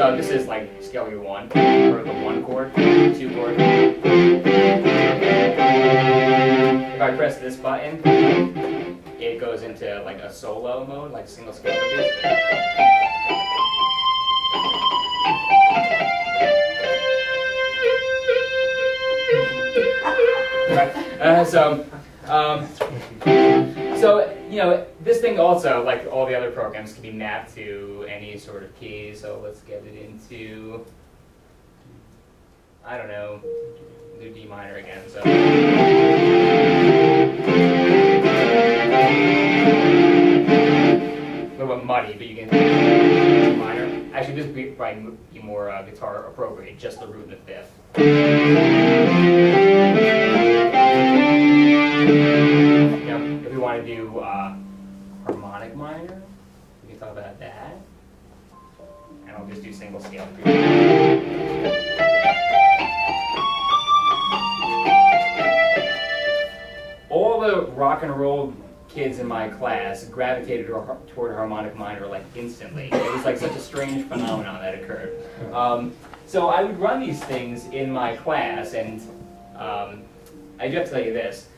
So this is like scale your 1, or the 1 chord, 2 chord. If I press this button, it goes into like a solo mode, like single scale review. So you know, this thing also, like all the other programs, can be mapped to any sort of key. So let's get it into, I don't know, do D minor again. So. A little bit muddy, but you can do D minor. Actually, this would probably be more guitar appropriate, just the root and the fifth. You know, if we want to do harmonic minor, we can talk about that. And I'll just do single scale. All the rock and roll kids in my class gravitated toward harmonic minor like instantly. It was like such a strange phenomenon that occurred. So I would run these things in my class, and I do have to tell you this.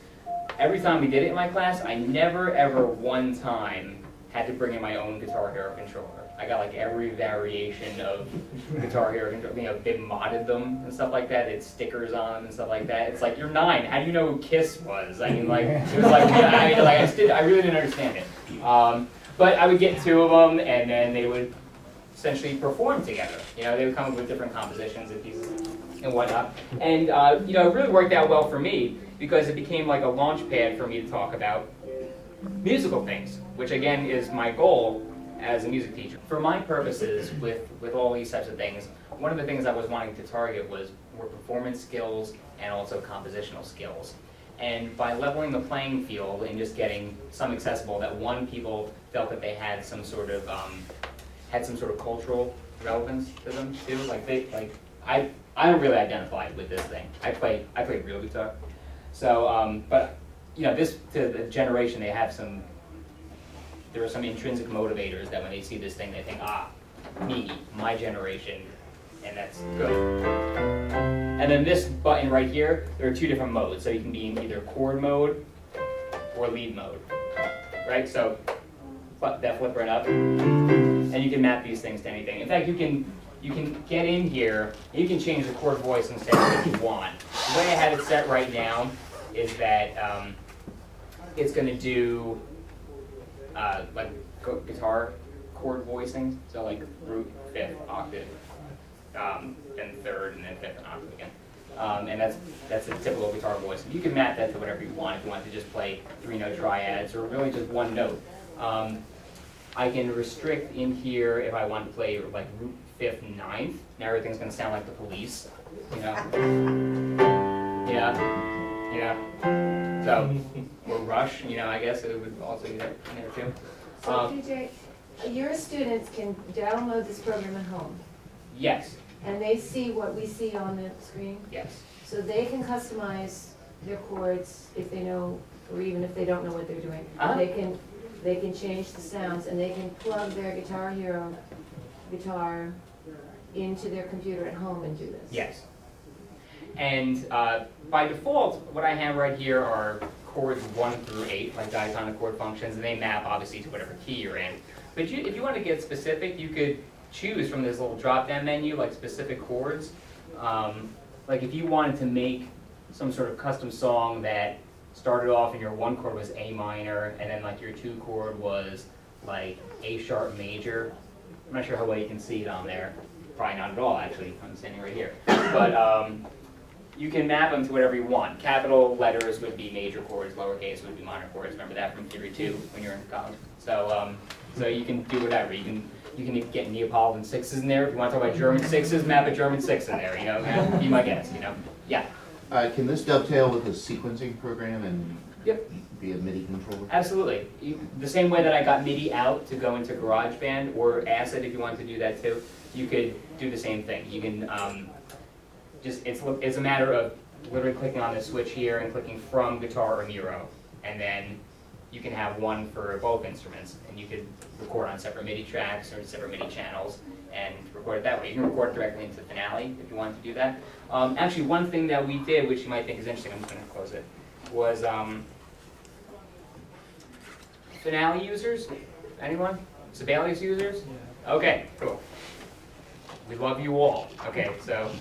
Every time we did it in my class, I never ever one time had to bring in my own Guitar Hero controller. I got like every variation of Guitar Hero controller. You know, they modded them and stuff like that. They had stickers on them and stuff like that. It's like, you're 9. How do you know who Kiss was? I mean, like, it was like, yeah, I mean, like I really didn't understand it. But I would get 2 of them, and then they would essentially perform together. You know, they would come up with different compositions and pieces and whatnot. And you know, it really worked out well for me because it became like a launch pad for me to talk about musical things, which again is my goal as a music teacher. For my purposes with all these types of things, one of the things I was wanting to target were performance skills and also compositional skills. And by leveling the playing field and just getting some accessible, that one, people felt that they had some sort of cultural relevance to them too. I don't really identify with this thing. I play real guitar. So, but you know, this, to the generation, there are some intrinsic motivators that when they see this thing, they think, ah, me, my generation, and that's good. And then this button right here, there are 2 different modes. So you can be in either chord mode or lead mode, right? So that flip right up, and you can map these things to anything. In fact, you can get in here, and you can change the chord voice and set it if you want. The way I have it set right now is that it's going to do like guitar chord voicing, so like root, 5th, octave, then 3rd, and then 5th and octave again. And that's a typical guitar voice. You can map that to whatever you want. If you want to just play 3-note triads or really just 1 note. I can restrict in here if I want to play like root, 5th, 9th. Now everything's going to sound like the Police, you know. Yeah. So, or Rush, you know, I guess it would also be there too. So PJ, your students can download this program at home. Yes. And they see what we see on the screen? Yes. So they can customize their chords if they know, or even if they don't know what they're doing. They can change the sounds, and they can plug their Guitar Hero guitar into their computer at home and do this. Yes. And by default, what I have right here are chords 1 through 8, like diatonic chord functions, and they map obviously to whatever key you're in. But if you want to get specific, you could choose from this little drop-down menu, like specific chords. Like if you wanted to make some sort of custom song that started off and your 1 chord was A minor, and then like your 2 chord was like A sharp major. I'm not sure how well you can see it on there. Probably not at all, actually. I'm standing right here. But you can map them to whatever you want. Capital letters would be major chords, lowercase would be minor chords. Remember that from Theory 2 when you're in college. So so you can do whatever. You can get Neapolitan 6s in there. If you want to talk about German 6s, map a German 6 in there. You know, be my guest. You know, yeah. Can this dovetail with a sequencing program and be a MIDI controller? Absolutely. The same way that I got MIDI out to go into GarageBand or Acid, if you want to do that too, you could do the same thing. You can it's a matter of literally clicking on the switch here and clicking from Guitar or EAMIR-o, and then you can have one for both instruments, and you could record on separate MIDI tracks or separate MIDI channels and record it that way. You can record directly into Finale if you want to do that. Actually, one thing that we did, which you might think is interesting, I'm just going to close it, was Finale users? Anyone? Sibelius users? Okay, cool. We love you all. Okay, so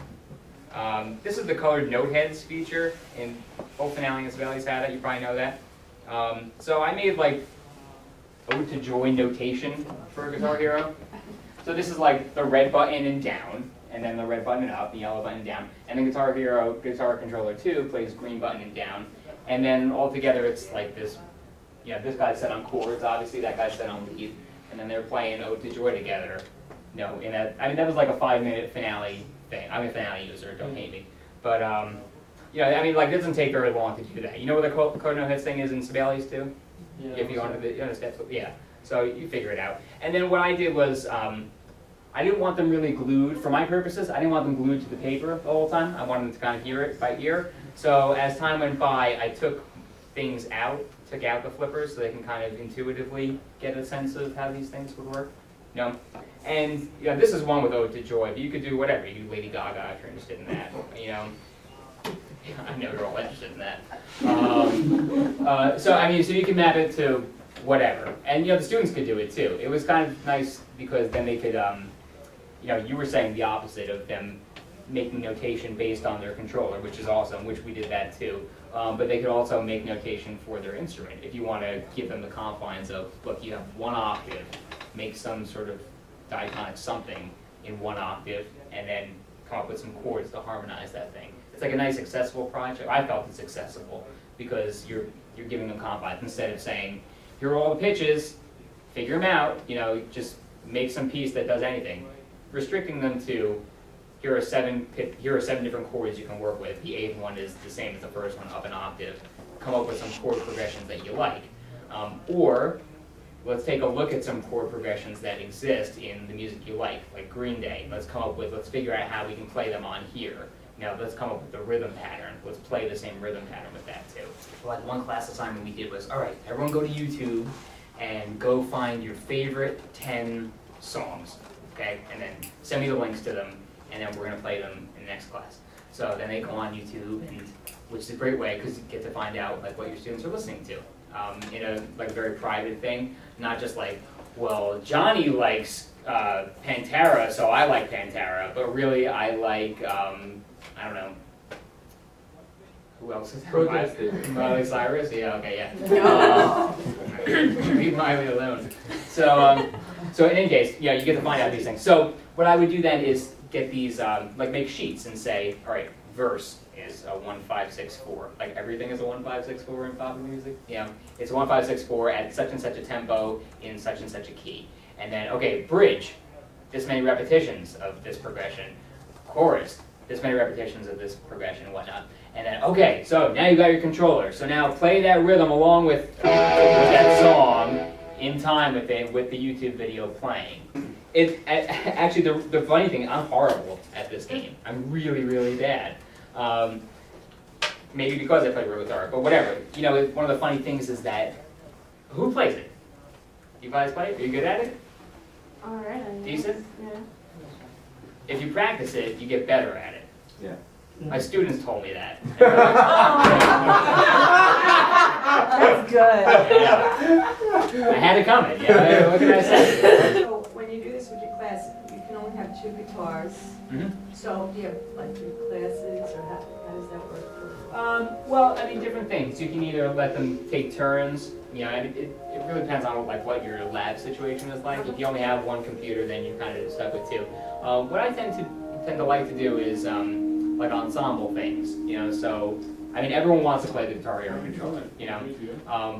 this is the colored note heads feature in both Finale and Sibelius had it. You probably know that. So I made like Ode to Joy notation for Guitar Hero. So this is like the red button and down, and then the red button and up, the yellow button and down. And then Guitar Hero Guitar Controller 2 plays green button and down. And then altogether it's like this, you know, this guy's set on chords, obviously, that guy's set on lead. And then they're playing Ode to Joy together. No, in that, I mean, that was like a 5-minute Finale thing. I'm a Finale user, don't hate me. But, you know, I mean, like, it doesn't take very long to do that. You know what the colored note heads thing is in Sibelius too? Yeah. If you wanted to, you understand, yeah. So you figure it out. And then what I did was, I didn't want them really glued, for my purposes, I didn't want them glued to the paper the whole time. I wanted them to kind of hear it by ear. So as time went by, I took things out, took out the flippers so they can kind of intuitively get a sense of how these things would work. You know? And you know, this is one with Ode to Joy, but you could do whatever. You could do Lady Gaga if you're interested in that. You know? I know you're all interested in that. So I mean, so you can map it to whatever. And you know, the students could do it too. It was kind of nice because then they could, you know, you were saying the opposite of them making notation based on their controller, which is awesome, which we did that too. But they could also make notation for their instrument. If you want to give them the confines of, look, you have one octave, make some sort of diatonic something in one octave, and then come up with some chords to harmonize that thing. It's like a nice accessible project. I felt it's accessible because you're giving them confines instead of saying, here are all the pitches, figure them out, you know, just make some piece that does anything. Restricting them to, here are seven different chords you can work with. The 8th one is the same as the first one, up an octave. Come up with some chord progressions that you like. Or let's take a look at some chord progressions that exist in the music you like Green Day. Let's figure out how we can play them on here. Now let's come up with the rhythm pattern. Let's play the same rhythm pattern with that too. Like one class assignment we did was, all right, everyone go to YouTube and go find your favorite 10 songs, okay? And then send me the links to them, and then we're gonna play them in the next class. So then they go on YouTube, and which is a great way because you get to find out like what your students are listening to in a like very private thing, not just like, well, Johnny likes Pantera, so I like Pantera, but really I like I don't know. Who else is there? Miley Cyrus? Yeah, okay, yeah. Leave Miley alone. So, so in any case, yeah, you get to find out these things. So what I would do then is get these, like make sheets and say, all right, verse is a 1-5-6-4. Like everything is a 1-5-6-4 in popular music. Yeah, it's a 1-5-6-4 at such and such a tempo in such and such a key. And then, okay, bridge, this many repetitions of this progression. Chorus, this many repetitions of this progression and whatnot. And then, okay, so now you got your controller. So now play that rhythm along with that song in time with the YouTube video playing. Actually, the funny thing, I'm horrible at this game. I'm really, really bad. Maybe because I play real guitar, but whatever. You know, one of the funny things is that, who plays it? You guys play it? Are you good at it? All right. Decent? Yeah. If you practice it, you get better at it. Yeah. My students told me that. That's good. Yeah. I had it coming. Yeah. What can I say? So when you do this with your class, you can only have 2 guitars. Mm-hmm. So do you have like 3 classes, or how does that work? Well, I mean, different things. You can either let them take turns. You know, it really depends on like what your lab situation is like. If you only have one computer, then you're kind of stuck with 2. What I tend to like to do is like ensemble things. You know, so I mean, everyone wants to play the Guitar Hero controller. You know,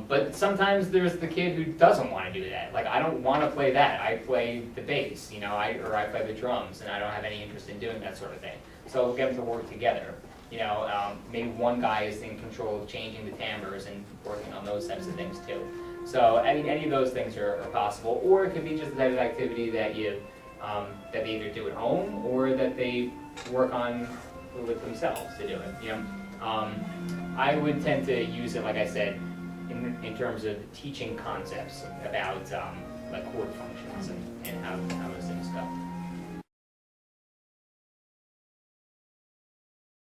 but sometimes there's the kid who doesn't want to do that. Like, I don't want to play that. I play the bass. You know, or I play the drums, and I don't have any interest in doing that sort of thing. So we'll get them to work together. You know, maybe one guy is in control of changing the timbres and working on those types of things too. So I mean, any of those things are possible, or it could be just the type of activity that that they either do at home or that they work on with themselves to do it. You know, I would tend to use it, like I said, in terms of teaching concepts about like chord functions and how those things